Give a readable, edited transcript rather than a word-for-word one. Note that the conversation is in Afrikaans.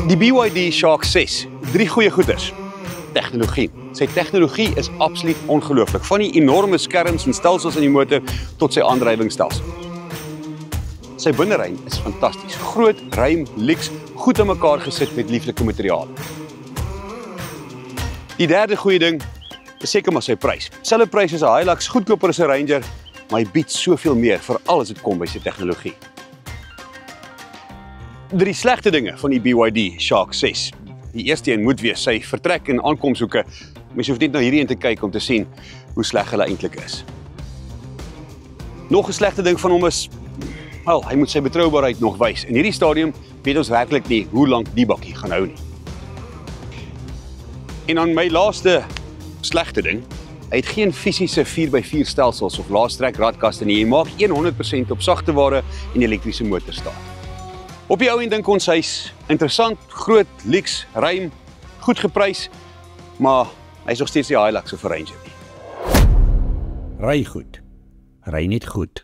Die BYD Shark 6, 3 goeie goeders. Tegnologie. Sy tegnologie is absoluut ongelooflik. Van die enorme skerms en stelsels in die motor tot sy aandrywingsstelsel. Sy binneruim is fantasties. Groot, ruim, lyks, goed in mekaar gesit met lieflike materiaal. Die derde goeie ding is seker maar sy prys. Selfe prys as 'n Hilux, goedkoper as 'n Ranger, maar hy bied soveel meer, veral as dit kom by sy tegnologie. 3 slegte dinge van die BYD Shark 6. Die eerste een moet wees sy vertrek en aankomshoeke. Mens hoef net na hierdie een te kyk om te sien hoe sleg hulle eintlik is. Nog 'n slegte ding van hom is, wel, hy moet sy betroubaarheid nog wys. In hierdie stadium weet ons werklik nie hoe lank die bakkie gaan hou nie. En dan my laaste slegte ding, hy het geen fisiese 4x4 stelsels of laastrek radkaste nie. Hy maak 100% op sagte ware en elektriese motor staan. Op die ou en dink ons hy's interessant, groot, lyks, ruim, goed geprys, maar hy's nog steeds nie Hilux of 'n Ranger nie. Ry goed. Ry net goed.